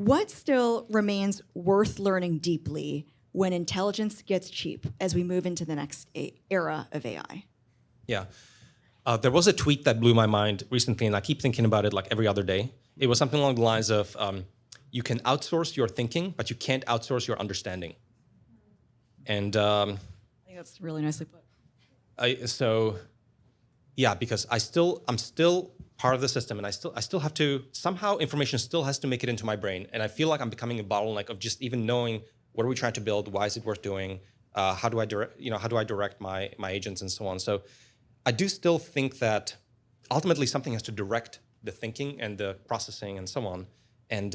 What still remains worth learning deeply when intelligence gets cheap as we move into the next era of AI? Yeah. There was a tweet that blew my mind recently, and I keep thinking about it like every other day. It was something along the lines of, you can outsource your thinking, but you can't outsource your understanding. And I think that's really nicely put. Yeah, because I'm still part of the system, and I still have to, somehow information still has to make it into my brain. And I feel like I'm becoming a bottleneck of just even knowing what are we trying to build, why is it worth doing, how do I direct my agents and so on. So I do still think that ultimately something has to direct the thinking and the processing and so on. And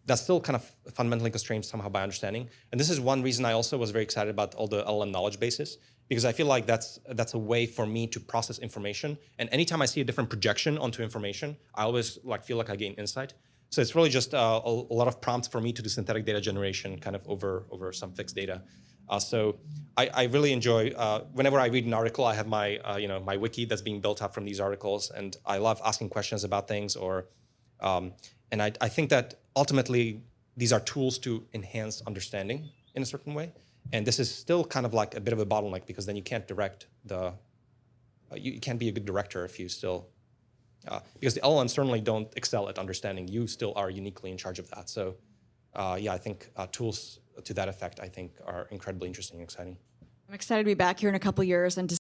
that's still kind of fundamentally constrained somehow by understanding. And this is one reason I also was very excited about all the LLM knowledge bases, because I feel like that's a way for me to process information. And anytime I see a different projection onto information, I always feel like I gain insight. So it's really just a lot of prompts for me to do synthetic data generation kind of over some fixed data. So I really enjoy, whenever I read an article, I have my, my wiki that's being built up from these articles, and I love asking questions about things. And I think that ultimately these are tools to enhance understanding in a certain way. And this is still kind of like a bit of a bottleneck, because then you can't direct you can't be a good director if you still, because the LLMs certainly don't excel at understanding. You still are uniquely in charge of that. So yeah, I think tools to that effect, I think, are incredibly interesting and exciting. I'm excited to be back here in a couple years and to